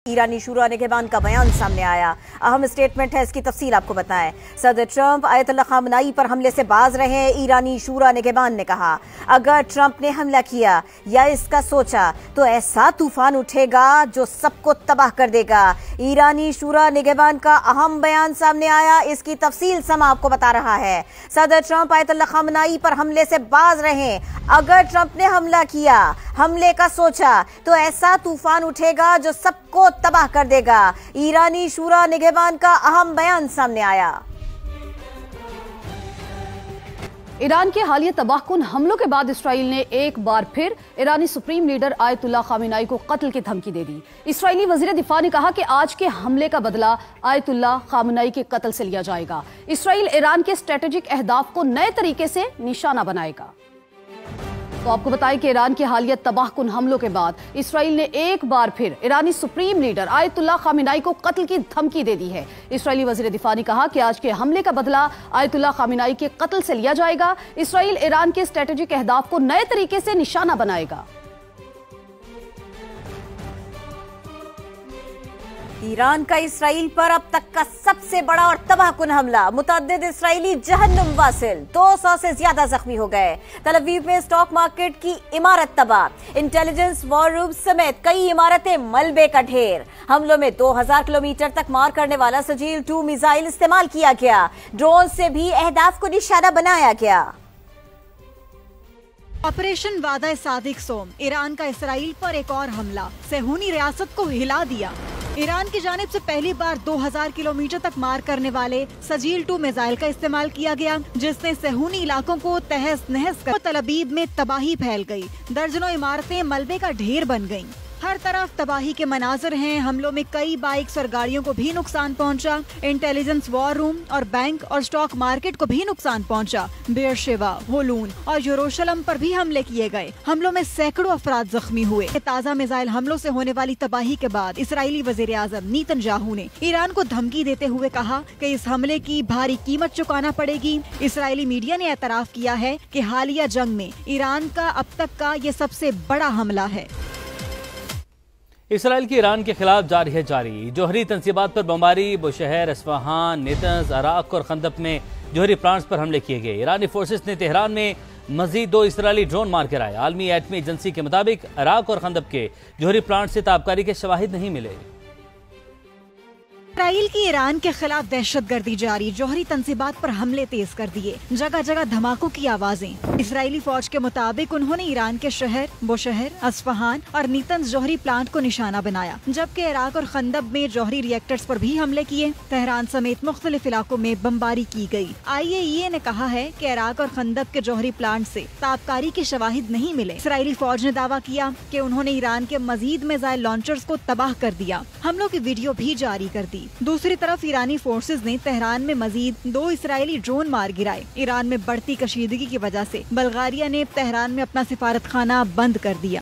ईरानी शुरा निगहबान का बयान सामने आया। अहम स्टेटमेंट है, इसकी तफसील आपको बताएं। सदर ट्रंप आयतुल्लाह खामनाई पर हमले से बाज रहे। ईरानी शुरा निगहबान ने कहा, अगर ट्रंप ने हमला किया या इसका सोचा तो ऐसा तूफान उठेगा जो सबको तबाह कर देगा। ईरानी शुरा निगहबान का अहम बयान सामने आया, इसकी तफसील समा आपको बता रहा है। सदर ट्रंप आयतुल्लाह खामनाई पर हमले से बाज रहे। अगर ट्रंप ने हमला किया, हमले का सोचा तो ऐसा तूफान उठेगा जो सबको तबाह कर देगा। ईरानी शुरा निगहबान का अहम बयान सामने आया। ईरान के हालिया तबाहकुन हमलों के बाद इसराइल ने एक बार फिर ईरानी सुप्रीम लीडर आयतुल्लाह खामेनेई को कत्ल की धमकी दे दी। इसराइली वजीर दिफा ने कहा कि आज के हमले का बदला आयतुल्लाह खामेनेई के कत्ल से लिया जाएगा। इसराइल ईरान के स्ट्रेटेजिक अहदाफ को नए तरीके से निशाना बनाएगा। तो आपको बताएं कि ईरान के हालिया तबाहकुन हमलों के बाद इसराइल ने एक बार फिर ईरानी सुप्रीम लीडर आयतुल्लाह खामेनेई को कत्ल की धमकी दे दी है। इसराइली वजीर दिफा ने कहा कि आज के हमले का बदला आयतुल्लाह खामेनेई के कत्ल से लिया जाएगा। इसराइल ईरान के स्ट्रेटेजिक अहदाफ को नए तरीके से निशाना बनाएगा। ईरान का इसराइल पर अब तक का सबसे बड़ा और तबाहकुन हमला। मुतअद्दिद इसराइली जहन्नुम वासिल, 200 से ज्यादा जख्मी हो गए। तल अवीव में स्टॉक मार्केट की इमारत तबाह, इंटेलिजेंस वॉर रूम समेत कई इमारतें मलबे का ढेर। हमलों में 2000 किलोमीटर तक मार करने वाला सजील-2 मिसाइल इस्तेमाल किया गया। ड्रोन से भी अहदाफ को निशाना बनाया गया। ऑपरेशन वादा सादिक सोम, ईरान का इसराइल पर एक और हमला, सेहूनी रियासत को हिला दिया। ईरान की जानिब से पहली बार 2000 किलोमीटर तक मार करने वाले सजील-2 मिसाइल का इस्तेमाल किया गया, जिसने सेहूनी इलाकों को तहस नहस कर तल अवीव में तबाही फैल गई। दर्जनों इमारतें मलबे का ढेर बन गईं। हर तरफ तबाही के मनाजर हैं। हमलों में कई बाइक्स और गाड़ियों को भी नुकसान पहुंचा। इंटेलिजेंस वॉर रूम और बैंक और स्टॉक मार्केट को भी नुकसान पहुंचा। बेरशेवा, होलून और यरूशलेम पर भी हमले किए गए। हमलों में सैकड़ों अफराद जख्मी हुए। ताज़ा मिसाइल हमलों से होने वाली तबाही के बाद इसराइली वजीर आज़म नेतन्याहू ने ईरान को धमकी देते हुए कहा कि इस हमले की भारी कीमत चुकाना पड़ेगी। इसराइली मीडिया ने एतराफ किया है कि हालिया जंग में ईरान का अब तक का ये सबसे बड़ा हमला है। इसराइल की ईरान के खिलाफ जारी जौहरी तंसीबात पर बमबारी। बुशहर, अस्फहान, नेतन्ज, अराक और खंदक में जौहरी प्लांट्स पर हमले किए गए। ईरानी फोर्सेस ने तेहरान में मजीद 2 इसराइली ड्रोन मार गिराए। आलमी एटमी एजेंसी के मुताबिक अराक और खंदक के जौहरी प्लांट से ताबकारी के शवाहिद नहीं मिले। इसराइल की ईरान के खिलाफ दहशतगर्दी जारी, जौहरी तंसीबात पर हमले तेज कर दिए। जगह जगह धमाकों की आवाजें। इसराइली फौज के मुताबिक उन्होंने ईरान के शहर बुशहर, अस्फहान और नेतन्ज जौहरी प्लांट को निशाना बनाया, जबकि इराक और खंदक में जौहरी रिएक्टर्स पर भी हमले किए। तेहरान समेत मुख्तलिफ इलाकों में बमबारी की गई। IAEA ने कहा है कि इराक और खंदक के जौहरी प्लांट से ताबकारी के शवाहिद नहीं मिले। इसराइली फौज ने दावा किया कि उन्होंने ईरान के मजीद मिसाइल लॉन्चर्स को तबाह कर दिया। हमलों की वीडियो भी जारी कर दी। दूसरी तरफ ईरानी फोर्सेज ने तेहरान में मजीद 2 इसराइली ड्रोन मार गिराए। ईरान में बढ़ती कशीदगी की वजह से बल्गारिया ने तेहरान में अपना सिफारतखाना बंद कर दिया।